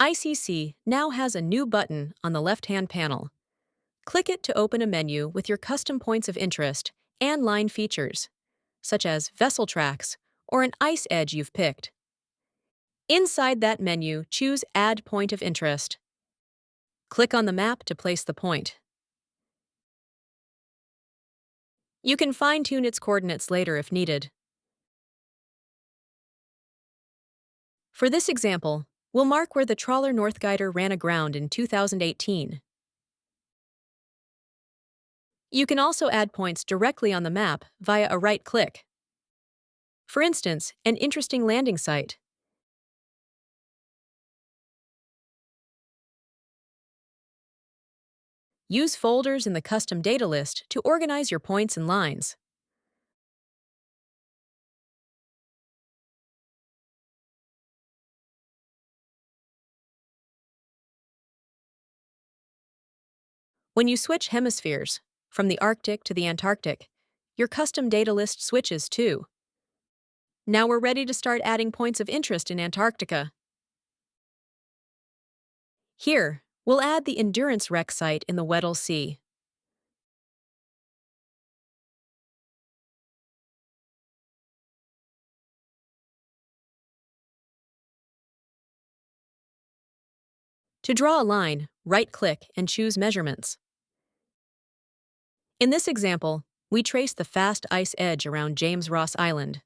IcySea now has a new button on the left-hand panel. Click it to open a menu with your custom points of interest and line features, such as vessel tracks or an ice edge you've picked. Inside that menu, choose Add Point of Interest. Click on the map to place the point. You can fine-tune its coordinates later if needed. For this example, we'll mark where the trawler Northguider ran aground in 2018. You can also add points directly on the map via a right click. For instance, an interesting landing site. Use folders in the custom data list to organize your points and lines. When you switch hemispheres, from the Arctic to the Antarctic, your custom data list switches too. Now we're ready to start adding points of interest in Antarctica. Here, we'll add the Endurance Wreck site in the Weddell Sea. To draw a line, right-click and choose Measurements. In this example, we trace the fast ice edge around James Ross Island.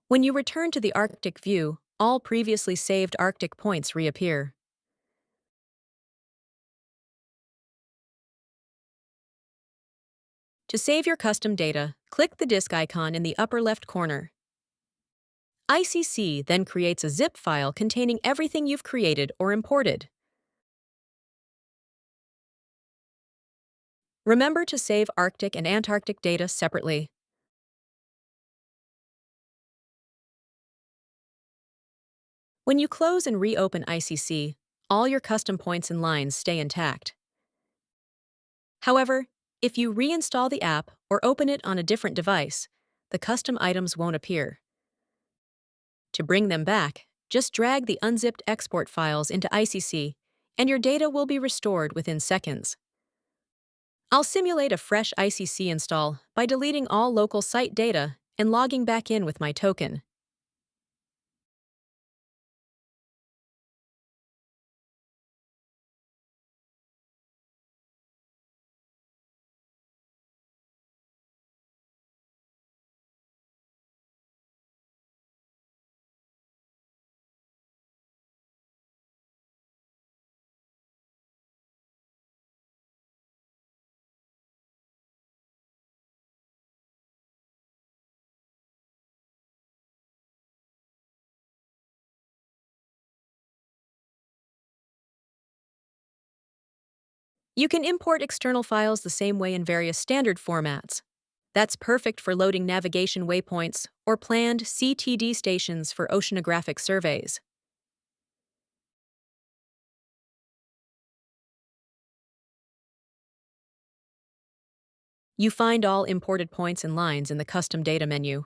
When you return to the Arctic view, all previously saved Arctic points reappear. To save your custom data, click the disk icon in the upper left corner. IcySea then creates a zip file containing everything you've created or imported. Remember to save Arctic and Antarctic data separately. When you close and reopen IcySea, all your custom points and lines stay intact. However, if you reinstall the app or open it on a different device, the custom items won't appear. To bring them back, just drag the unzipped export files into IcySea, and your data will be restored within seconds. I'll simulate a fresh IcySea install by deleting all local site data and logging back in with my token. You can import external files the same way in various standard formats. That's perfect for loading navigation waypoints or planned CTD stations for oceanographic surveys. You find all imported points and lines in the custom data menu.